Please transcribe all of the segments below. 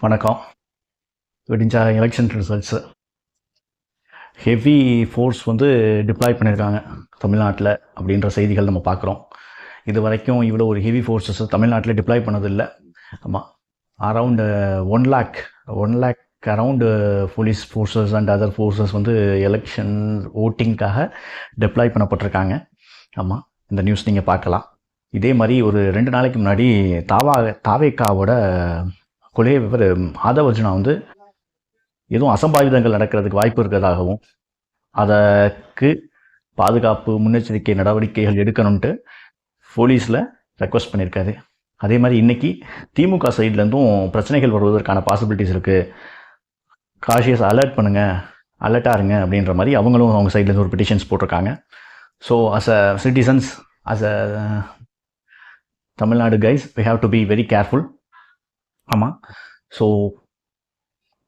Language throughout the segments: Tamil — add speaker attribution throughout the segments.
Speaker 1: வணக்கம். விடிஞ்ச election results heavy force deploy பண்ணியிருக்காங்க தமிழ்நாட்டில் அப்படின்ற செய்திகள் நம்ம பார்க்குறோம். இது வரைக்கும் இவ்வளோ ஒரு ஹெவி ஃபோர்ஸஸ் தமிழ்நாட்டில் டிப்ளாய் பண்ணதில்லை. ஆமாம், around 1 lakh around police forces and other forces election ஓட்டிங்காக டிப்ளாய் பண்ணப்பட்டிருக்காங்க. ஆமாம், இந்த நியூஸ் நீங்கள் பார்க்கலாம். இதே மாதிரி ஒரு 2 நாளைக்கு முன்னாடி தாவேக்காவோட கொலை ஆதவர்ஜுனா எதுவும் அசம்பாவிதங்கள் நடக்கிறதுக்கு வாய்ப்பு இருக்கிறதாகவும் அதற்கு பாதுகாப்பு முன்னெச்சரிக்கை நடவடிக்கைகள் எடுக்கணும்ன்ட்டு போலீஸில் ரெக்வஸ்ட் பண்ணியிருக்காரு. அதே மாதிரி இன்றைக்கி திமுக சைட்லேருந்தும் பிரச்சனைகள் வருவதற்கான பாசிபிலிட்டிஸ் இருக்குது, காஷியஸ் அலர்ட்டாக இருங்க அப்படின்ற மாதிரி அவங்களும் அவங்க சைட்லேருந்து ஒரு பெட்டிஷன்ஸ் போட்டிருக்காங்க. So as a citizens, as a Tamil Nadu guys, we have to be very careful. ஆமாம், ஸோ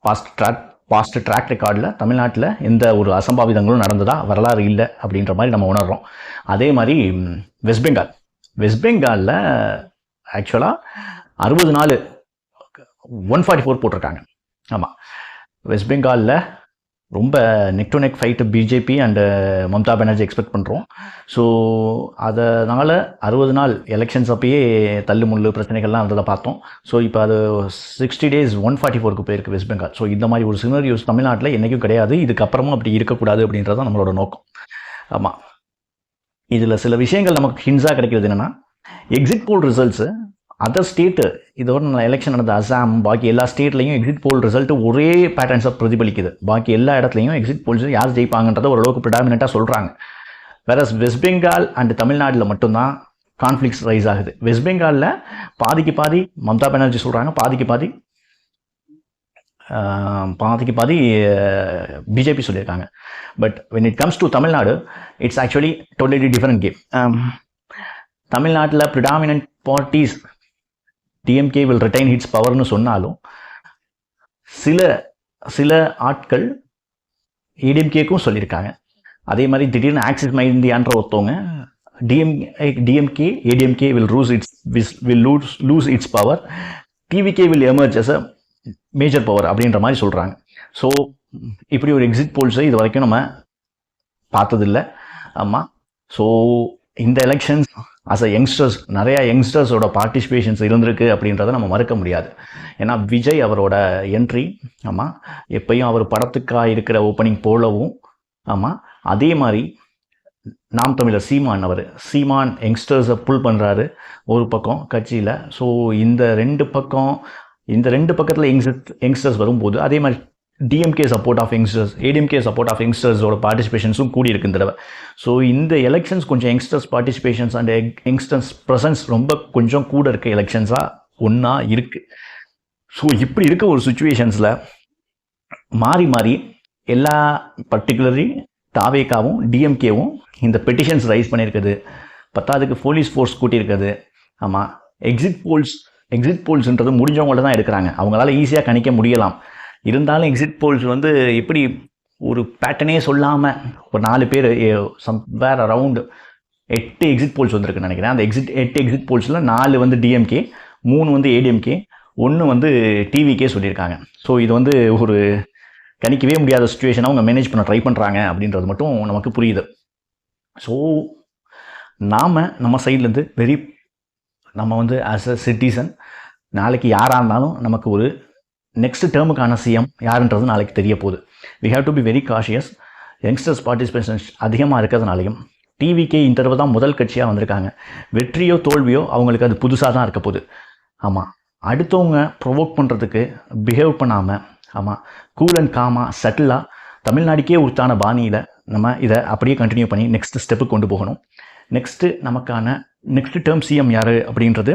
Speaker 1: பாஸ்ட் ட்ராக் ரெக்கார்டில் தமிழ்நாட்டில் எந்த ஒரு அசம்பாவிதங்களும் நடந்ததா வரலாறு இல்லை அப்படின்ற மாதிரி நம்ம உணர்கிறோம். அதே மாதிரி வெஸ்ட் பெங்காலில் ஆக்சுவலாக 60 நாள் 144 போட்டிருக்காங்க. ஆமாம், வெஸ்ட் பெங்காலில் ரொம்ப neck to neck fight BJP and Mamata Banerjee expect பண்ணுறோம். ஸோ அதனால் 60 நாள் எலெக்ஷன்ஸ் அப்பயே தள்ளுமுள்ளு பிரச்சனைகள்லாம் வந்ததை பார்த்தோம். ஸோ இப்போ அது 60 days 144க்கு போயிருக்கு வெஸ்ட் பெங்கால். ஸோ இந்த மாதிரி ஒரு சினரியோஸ் தமிழ்நாட்டில் என்றைக்கும் கிடையாது, இதுக்கப்புறமும் அப்படி இருக்கக்கூடாது அப்படின்றது தான் நம்மளோட நோக்கம். ஆமாம், இதில் சில விஷயங்கள் நமக்கு ஹின்ஸாக கிடைக்கிறது என்னென்னா, எக்ஸிட் போல் ரிசல்ட்ஸு அதர் ஸ்டேட்டு, இதோட எலெக்ஷன் நடந்த அசாம், பாக்கி எல்லா ஸ்டேட்லையும் எக்ஸிட் போல் ரிசல்ட்டு ஒரே பேட்டர்ன்ஸாக பிரதிபலிக்குது. பாக்கி எல்லா இடத்துலையும் எக்ஸிட் போல்ஸ் யார் ஜெயிப்பாங்கன்றதை ஓரளவுக்கு ப்ரிடாமினண்ட்டாக சொல்கிறாங்க. வேற வெஸ்ட் பெங்கால் அண்ட் தமிழ்நாட்டில் மட்டும்தான் கான்ஃப்ளிக்ஸ் ரைஸ் ஆகுது. வெஸ்ட் பெங்காலில் பாதிக்கு பாதி மம்தா பானர்ஜி சொல்கிறாங்க, பாதிக்கு பாதி பிஜேபி சொல்லியிருக்காங்க. But when it comes to Tamil Nadu, it's actually totally different game. தமிழ்நாட்டில் predominant parties DMK will retain its பவர்னு சொன்னாலும் சில ஆட்கள் ஏடிஎம்கேக்கும் சொல்லியிருக்காங்க. அதே மாதிரி திடீர்னு ஆக்சிஸ் மைண்டியான்ற ஒருத்தவங்க DMK ADMK will lose its power, TVK will emerge as a major power அப்படின்ற மாதிரி சொல்கிறாங்க. ஸோ இப்படி ஒரு எக்ஸிட் போல்ஸை இது வரைக்கும் நம்ம பார்த்ததில்லை. ஆமாம், ஸோ இந்த எலெக்ஷன்ஸ் அஸ் அ யங்ஸ்டர்ஸ், நிறையா யங்ஸ்டர்ஸோட பார்ட்டிசிபேஷன்ஸ் இருந்திருக்கு அப்படின்றத நம்ம மறுக்க முடியாது. ஏன்னா விஜய் அவரோட என்ட்ரி, ஆமாம், எப்பயும் அவர் படத்துக்காக இருக்கிற ஓப்பனிங் போலவும், ஆமாம், அதே மாதிரி நாம் தமிழர் சீமான் யங்ஸ்டர்ஸை புல் பண்ணுறாரு ஒரு பக்கம் கட்சியில். ஸோ இந்த ரெண்டு பக்கத்தில் யங்ஸ்டர்ஸ் வரும்போது அதே மாதிரி DMK support of youngsters, ADMK support of யங்ஸ்டர்ஸோட பார்ட்டிசிபேஷன்ஸும் கூடி இருக்கு இந்த தடவை. ஸோ இந்த எலெக்ஷன்ஸ் கொஞ்சம் youngsters participations and youngsters presence ரொம்ப கொஞ்சம் கூட இருக்க எலெக்ஷன்ஸாக ஒன்றா இருக்குது. ஸோ இப்படி இருக்க ஒரு சுச்சுவேஷன்ஸில் மாறி எல்லா பர்டிகுலர்லி தாவேக்காவும் டிஎம்கேவும் இந்த பெட்டிஷன்ஸ் ரைஸ் பண்ணியிருக்குது. பத்தாவதுக்கு போலீஸ் ஃபோர்ஸ் கூட்டியிருக்குது. ஆமாம், எக்ஸிட் போல்ஸ்ன்றது முடிஞ்சவங்கள்ட்ட தான் எடுக்கிறாங்க, அவங்களால ஈஸியாக கணிக்க முடியலாம். இருந்தாலும் எக்ஸிட் போல்ஸ் எப்படி ஒரு பேட்டர்னே சொல்லாமல் ஒரு 4 பேர் சம்வேர் அரவுண்ட் 8 எக்ஸிட் போல்ஸ் வந்திருக்குன்னு நினைக்கிறேன். அந்த 8 எக்ஸிட் போல்ஸில் 4 டிஎம்கே, 3 ஏடிஎம்கே, 1 டிவிக்கே சொல்லியிருக்காங்க. ஸோ இது ஒரு கணிக்கவே முடியாத சுச்சுவேஷனை அவங்க மேனேஜ் பண்ண ட்ரை பண்ணுறாங்க அப்படின்றது மட்டும் நமக்கு புரியுது. ஸோ நம்ம சைட்லேருந்து நம்ம ஆஸ் அ சிட்டிசன், நாளைக்கு யாராக இருந்தாலும் நமக்கு ஒரு நெக்ஸ்ட் டேர்முக்கான சிஎம் யாருன்றது நாளைக்கு தெரிய போகுது. We have to be very cautious. Youngsters participation அதிகமாக இருக்கிறதுனாலையும் டிவிக்கே இந்த தடவை தான் முதல் கட்சியாக வந்திருக்காங்க. வெற்றியோ தோல்வியோ அவங்களுக்கு அது புதுசாக தான் இருக்க போகுது. ஆமாம், அடுத்தவங்க ப்ரொவோக் பண்ணுறதுக்கு பிஹேவ் பண்ணாமல், ஆமாம், கூல் அண்ட் காமாக செட்டிலாக தமிழ்நாடுக்கே உருத்தான பாணியில் நம்ம இதை அப்படியே கண்டினியூ பண்ணி நெக்ஸ்ட் ஸ்டெப்புக்கு கொண்டு போகணும். நமக்கான நெக்ஸ்ட் டேர்ம் சிஎம் யார் அப்படின்றது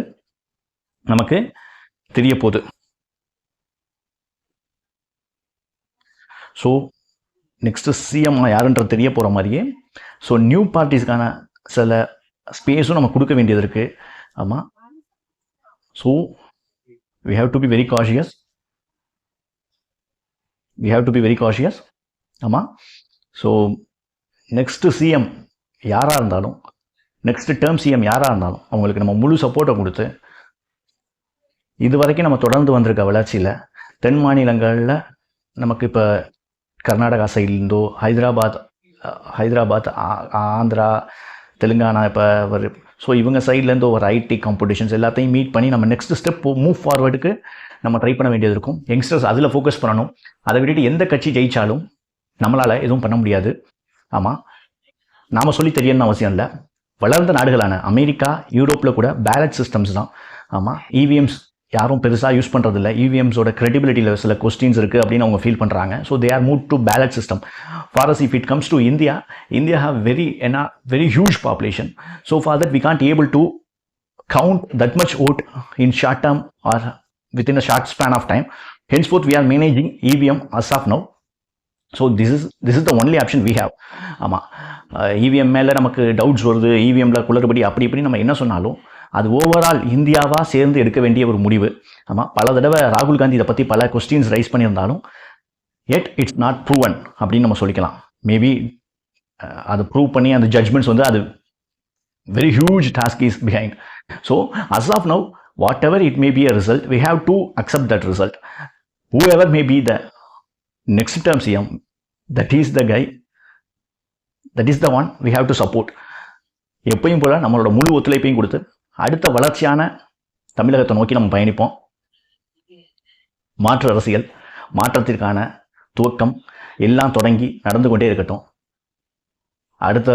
Speaker 1: நமக்கு தெரிய போகுது. ஸோ நெக்ஸ்ட்டு சிஎம் யாருன்றது தெரிய போகிற மாதிரியே ஸோ நியூ பார்ட்டிஸ்க்கான சில ஸ்பேஸும் நம்ம கொடுக்க வேண்டியது இருக்குது. ஆமாம், so we have to be very cautious. ஆமாம், ஸோ நெக்ஸ்ட்டு சிஎம் யாராக இருந்தாலும், நெக்ஸ்ட் டேர்ம் சிஎம் யாராக இருந்தாலும் அவங்களுக்கு நம்ம முழு சப்போர்ட்டை கொடுத்து இது வரைக்கும் நம்ம தொடர்ந்து வந்திருக்க வளர்ச்சியில் தென் மாநிலங்களில் நமக்கு இப்போ கர்நாடகா சைட்லேருந்தோ ஹைதராபாத் ஆந்திரா தெலுங்கானா இப்போ ஒரு ஸோ இவங்க சைட்லேருந்து ஒரு ஐடி காம்படிஷன்ஸ் எல்லாத்தையும் மீட் பண்ணி நம்ம நெக்ஸ்ட் ஸ்டெப் மூவ் ஃபார்வர்டுக்கு நம்ம ட்ரை பண்ண வேண்டியது இருக்கும். யங்ஸ்டர்ஸ் அதில் ஃபோக்கஸ் பண்ணணும். அதை விட்டுட்டு எந்த கட்சி ஜெயித்தாலும் நம்மளால் எதுவும் பண்ண முடியாது. ஆமாம், நாம் சொல்லி தெரியணும்னு அவசியம் இல்லை. வளர்ந்த நாடுகளான அமெரிக்கா, யூரோப்பில் கூட பேலட் சிஸ்டம்ஸ் தான். ஆமாம், இவிஎம்ஸ் யாரும் பெருசாக யூஸ் பண்ணுறதில்ல. இவிஎம்ஸோட கிரெடிபிலிட்டியில் சில கொஸ்டின்ஸ் இருக்குது அப்படின்னு அவங்க ஃபீல் பண்ணுறாங்க. So they are move to ballot system. Far as if it comes to India have very huge population. So for that we can't able to count that much vote in short term or within a short span of time. Henceforth we are managing EVM as of now. So this is the only option we have. ஆமாம், இவிஎம் மேலே நமக்கு டவுட்ஸ் வருது, இவிஎம்ல குளறுபடி அப்படி இப்படி நம்ம என்ன சொன்னாலும் அது ஓவரால் இந்தியாவாக சேர்ந்து எடுக்க வேண்டிய ஒரு முடிவு. ஆமாம், பல தடவை ராகுல் காந்தி இதை பற்றி பல கொஸ்டின்ஸ் ரைஸ் பண்ணியிருந்தாலும் எட் இட்ஸ் நாட் ப்ரூவன் அப்படின்னு நம்ம சொல்லிக்கலாம். மேபி அதை ப்ரூவ் பண்ணி அந்த ஜட்ஜ்மெண்ட்ஸ் வந்து அது very huge task is behind. So as of now whatever it may be a result, we have to accept that result. Whoever may be the next term CM, that is the guy, that is the one we have to support. எப்பயும் போல நம்மளோட முழு ஒத்துழைப்பையும் கொடுத்து அடுத்த வளர்ச்சியான தமிழகத்தை நோக்கி நம்ம பயணிப்போம். மாற்று அரசியல், மாற்றத்திற்கான துவக்கம் எல்லாம் தொடங்கி நடந்து கொண்டே இருக்கட்டும். அடுத்த